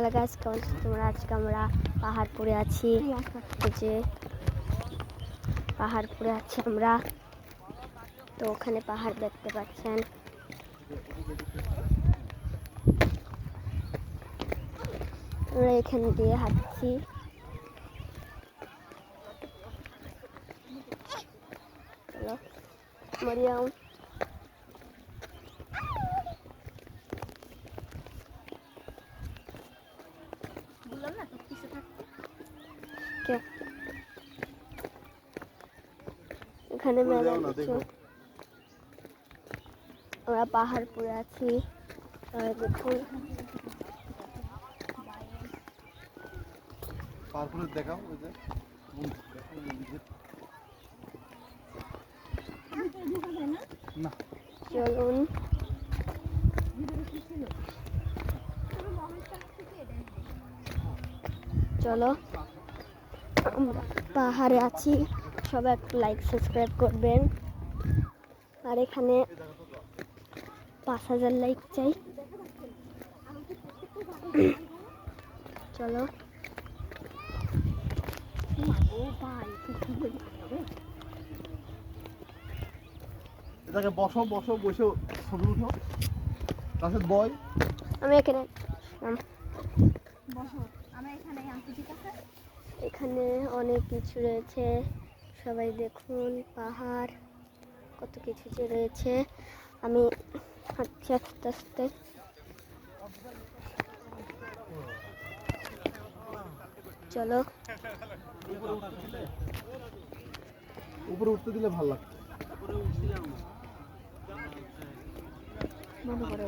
Hello guys, কেমন আছো তোমরা? আজকে আমরা পাহাড়পুরে আছি। যে পাহাড়পুরে আছি আমরা, তো ওখানে পাহাড় দেখতে পাচ্ছেন। আমরা এখান দিয়ে হাঁটছি। চলো মরিয়াম, এখানে আমরা পাহাড়পুরে আছি। দেখুন পাহাড়পুরে দেখাও, ওই যে না, চলুন চলো, আমরা পাহাড়ে আছি। সবাই একটু লাইক সাবস্ক্রাইব করবেন। আর এখানে 5000 লাইক চাই। চলো এটাকে বসো বসো, বসে ছবি উঠো। রাশেদ বয়, আমি এখানে এখানে অনেক কিছু রয়েছে। সবাই দেখুন, পাহাড় কত কিছু যে রয়েছে। আমি হাঁটছি আস্তে আস্তে। চলো উপরে উঠতে দিলে ভালো লাগতো। বন্ধ করে